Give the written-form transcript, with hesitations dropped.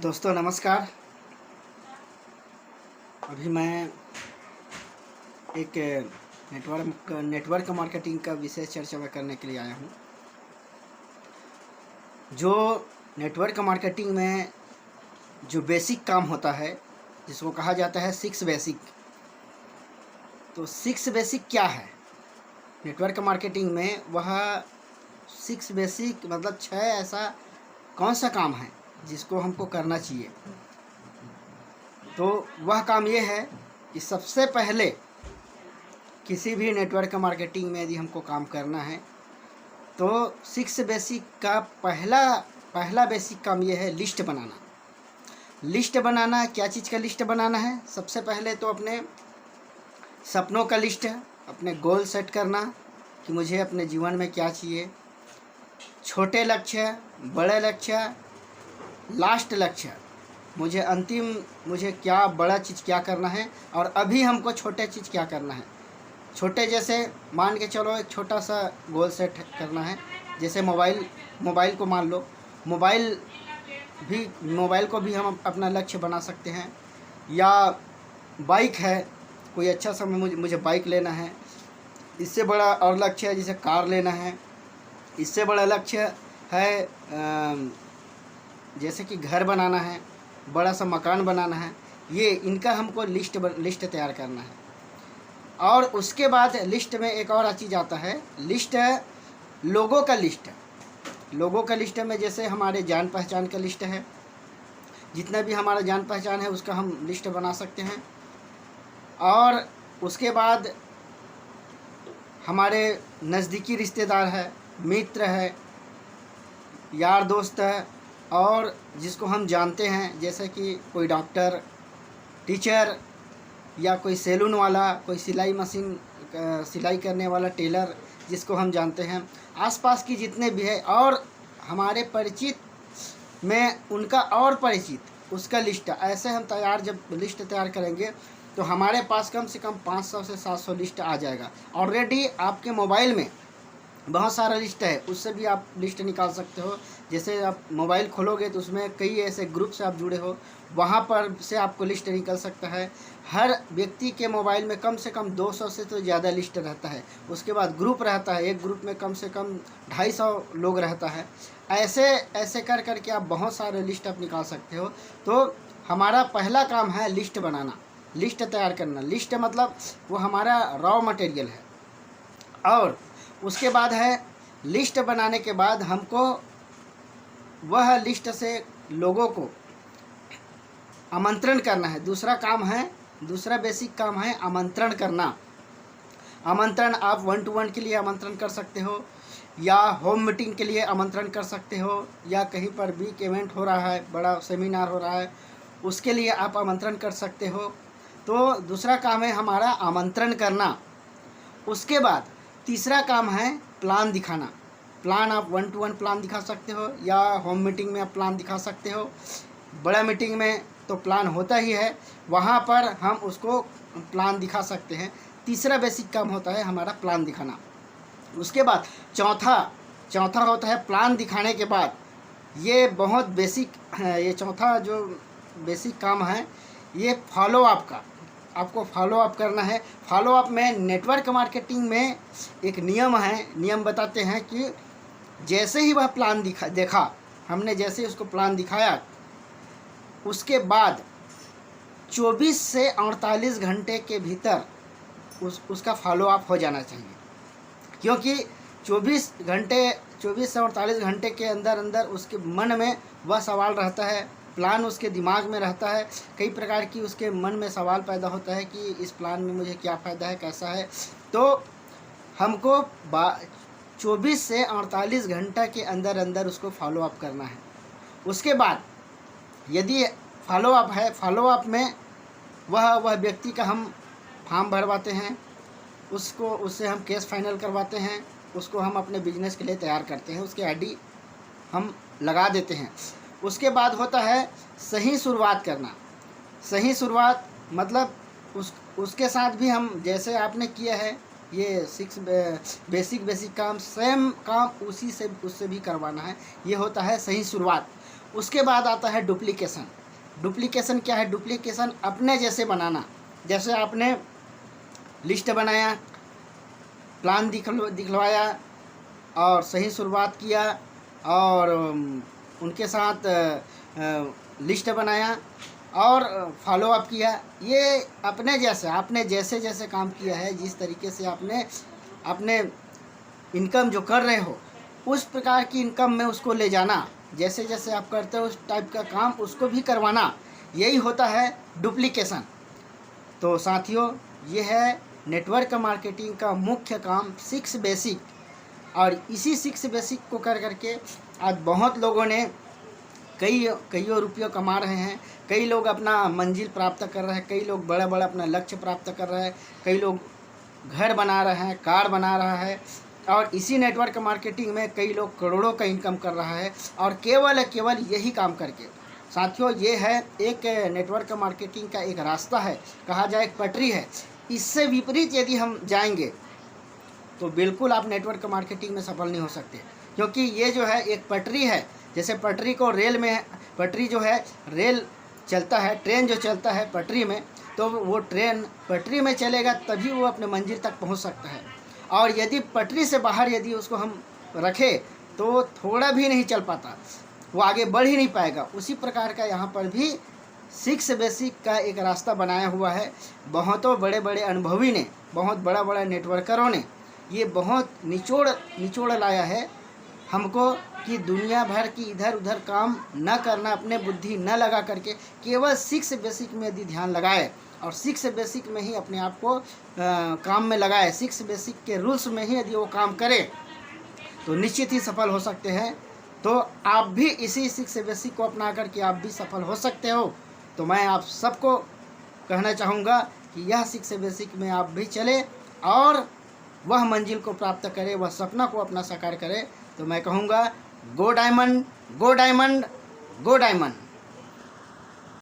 दोस्तों नमस्कार। अभी मैं एक नेटवर्क मार्केटिंग का विशेष चर्चा में करने के लिए आया हूँ। जो नेटवर्क मार्केटिंग में जो बेसिक काम होता है, जिसको कहा जाता है 6 बेसिक। तो 6 बेसिक क्या है नेटवर्क मार्केटिंग में? वह 6 बेसिक मतलब 6 ऐसा कौन सा काम है जिसको हमको करना चाहिए। तो वह काम ये है कि सबसे पहले किसी भी नेटवर्क मार्केटिंग में यदि हमको काम करना है तो 6 बेसिक का पहला बेसिक काम ये है लिस्ट बनाना। लिस्ट बनाना, क्या चीज़ का लिस्ट बनाना है? सबसे पहले तो अपने सपनों का लिस्ट है, अपने गोल सेट करना कि मुझे अपने जीवन में क्या चाहिए। छोटे लक्ष्य, बड़े लक्ष्य, लास्ट लक्ष्य, मुझे क्या बड़ा चीज़ क्या करना है और अभी हमको छोटे चीज़ क्या करना है। छोटे जैसे मान के चलो एक छोटा सा गोल सेट करना है, जैसे मोबाइल को मान लो। मोबाइल को भी हम अपना लक्ष्य बना सकते हैं। या बाइक है, कोई अच्छा सा मुझे बाइक लेना है। इससे बड़ा और लक्ष्य है जैसे कार लेना है। इससे बड़ा लक्ष्य है जैसे कि घर बनाना है, बड़ा सा मकान बनाना है। ये इनका हमको लिस्ट तैयार करना है। और उसके बाद लिस्ट में एक और चीज़ आता है, लिस्ट है लोगों का लिस्ट। लोगों का लिस्ट में जैसे हमारे जान पहचान का लिस्ट है, जितना भी हमारा जान पहचान है उसका हम लिस्ट बना सकते हैं। और उसके बाद हमारे नज़दीकी रिश्तेदार है, मित्र है, यार दोस्त है, और जिसको हम जानते हैं जैसे कि कोई डॉक्टर, टीचर, या कोई सैलून वाला, कोई सिलाई करने वाला टेलर जिसको हम जानते हैं। आसपास की जितने भी है और हमारे परिचित में उनका और परिचित, उसका लिस्ट। ऐसे हम जब लिस्ट तैयार करेंगे तो हमारे पास कम से कम 500 से 700 लिस्ट आ जाएगा। ऑलरेडी आपके मोबाइल में बहुत सारा लिस्ट है, उससे भी आप लिस्ट निकाल सकते हो। जैसे आप मोबाइल खोलोगे तो उसमें कई ऐसे ग्रुप से आप जुड़े हो, वहाँ पर से आपको लिस्ट निकल सकता है। हर व्यक्ति के मोबाइल में कम से कम 200 से तो ज़्यादा लिस्ट रहता है। उसके बाद ग्रुप रहता है, एक ग्रुप में कम से कम 250 लोग रहता है। ऐसे कर के आप बहुत सारे लिस्ट आप निकाल सकते हो। तो हमारा पहला काम है लिस्ट बनाना, लिस्ट तैयार करना। लिस्ट मतलब वो हमारा रॉ मटेरियल है। और उसके बाद है लिस्ट बनाने के बाद हमको वह लिस्ट से लोगों को आमंत्रण करना है। दूसरा बेसिक काम है आमंत्रण करना। आमंत्रण आप 1 to 1 के लिए आमंत्रण कर सकते हो, या होम मीटिंग के लिए आमंत्रण कर सकते हो, या कहीं पर बिग इवेंट हो रहा है, बड़ा सेमिनार हो रहा है, उसके लिए आप आमंत्रण कर सकते हो। तो दूसरा काम है हमारा आमंत्रण करना। उसके बाद तीसरा काम है प्लान दिखाना। प्लान आप 1 to 1 प्लान दिखा सकते हो, या होम मीटिंग में आप प्लान दिखा सकते हो। बड़ा मीटिंग में तो प्लान होता ही है, वहाँ पर हम उसको प्लान दिखा सकते हैं। तीसरा बेसिक काम होता है हमारा प्लान दिखाना। उसके बाद चौथा होता है प्लान दिखाने के बाद, ये बहुत बेसिक है। ये चौथा जो बेसिक काम है ये फॉलोअप का, आपको फॉलोअप करना है। फॉलोअप में नेटवर्क मार्केटिंग में एक नियम है, नियम बताते हैं कि जैसे ही वह प्लान देखा हमने, जैसे ही उसको प्लान दिखाया, उसके बाद 24 से 48 घंटे के भीतर उसका फॉलोअप हो जाना चाहिए। क्योंकि 24 से 48 घंटे के अंदर उसके मन में वह सवाल रहता है, प्लान उसके दिमाग में रहता है। कई प्रकार की उसके मन में सवाल पैदा होता है कि इस प्लान में मुझे क्या फ़ायदा है, कैसा है। तो हमको 24 से 48 घंटा के अंदर उसको फॉलोअप करना है। उसके बाद यदि फॉलोअप है, फॉलोअप में वह व्यक्ति का हम फॉर्म भरवाते हैं, उससे हम केस फाइनल करवाते हैं, उसको हम अपने बिजनेस के लिए तैयार करते हैं, उसके आईडी हम लगा देते हैं। उसके बाद होता है सही शुरुआत करना। सही शुरुआत मतलब उसके साथ भी हम जैसे आपने किया है ये 6 बेसिक काम, सेम काम उससे भी करवाना है। ये होता है सही शुरुआत। उसके बाद आता है डुप्लीकेशन। डुप्लीकेशन क्या है? डुप्लीकेशन अपने जैसे बनाना। जैसे आपने लिस्ट बनाया, प्लान दिखलवाया और सही शुरुआत किया और उनके साथ लिस्ट बनाया और फॉलो अप किया, ये अपने जैसे आपने जैसे जैसे काम किया है, जिस तरीके से आपने अपने इनकम जो कर रहे हो उस प्रकार की इनकम में उसको ले जाना, जैसे जैसे आप करते हो उस टाइप का काम उसको भी करवाना, यही होता है डुप्लीकेशन। तो साथियों, ये है नेटवर्क मार्केटिंग का मुख्य काम, 6 बेसिक। और इसी 6 बेसिक को कर करके आज बहुत लोगों ने कईयों रुपये कमा रहे हैं, कई लोग अपना मंजिल प्राप्त कर रहे हैं, कई लोग बड़ा बड़ा अपना लक्ष्य प्राप्त कर रहे हैं, कई लोग घर बना रहे हैं, कार बना रहा है। और इसी नेटवर्क मार्केटिंग में कई लोग करोड़ों का इनकम कर रहा है, और केवल यही काम करके। साथियों, ये है एक नेटवर्क मार्केटिंग का एक रास्ता है, कहा जाए एक पटरी है। इससे विपरीत यदि हम जाएंगे तो बिल्कुल आप नेटवर्क मार्केटिंग में सफल नहीं हो सकते, क्योंकि ये जो है एक पटरी है। जैसे पटरी को रेल में, पटरी जो है रेल चलता है, ट्रेन जो चलता है पटरी में, तो वो ट्रेन पटरी में चलेगा तभी वो अपने मंजिल तक पहुंच सकता है। और यदि पटरी से बाहर यदि उसको हम रखें तो थोड़ा भी नहीं चल पाता, वो आगे बढ़ ही नहीं पाएगा। उसी प्रकार का यहाँ पर भी 6 बेसिक का एक रास्ता बनाया हुआ है। बहुतों बड़े बड़े अनुभवी ने, बहुत बड़ा बड़ा नेटवर्करों ने ये बहुत निचोड़ लाया है हमको कि दुनिया भर की इधर उधर काम न करना, अपने बुद्धि न लगा करके केवल 6 बेसिक में यदि ध्यान लगाए और 6 बेसिक में ही अपने आप को काम में लगाए, 6 बेसिक के रूल्स में ही यदि वो काम करे तो निश्चित ही सफल हो सकते हैं। तो आप भी इसी 6 बेसिक को अपना करके आप भी सफल हो सकते हो। तो मैं आप सबको कहना चाहूँगा कि यह 6 बेसिक में आप भी चले और वह मंजिल को प्राप्त करे, वह सपना को अपना साकार करे। तो मैं कहूँगा, गो डायमंड, गो डायमंड, गो डायमंड।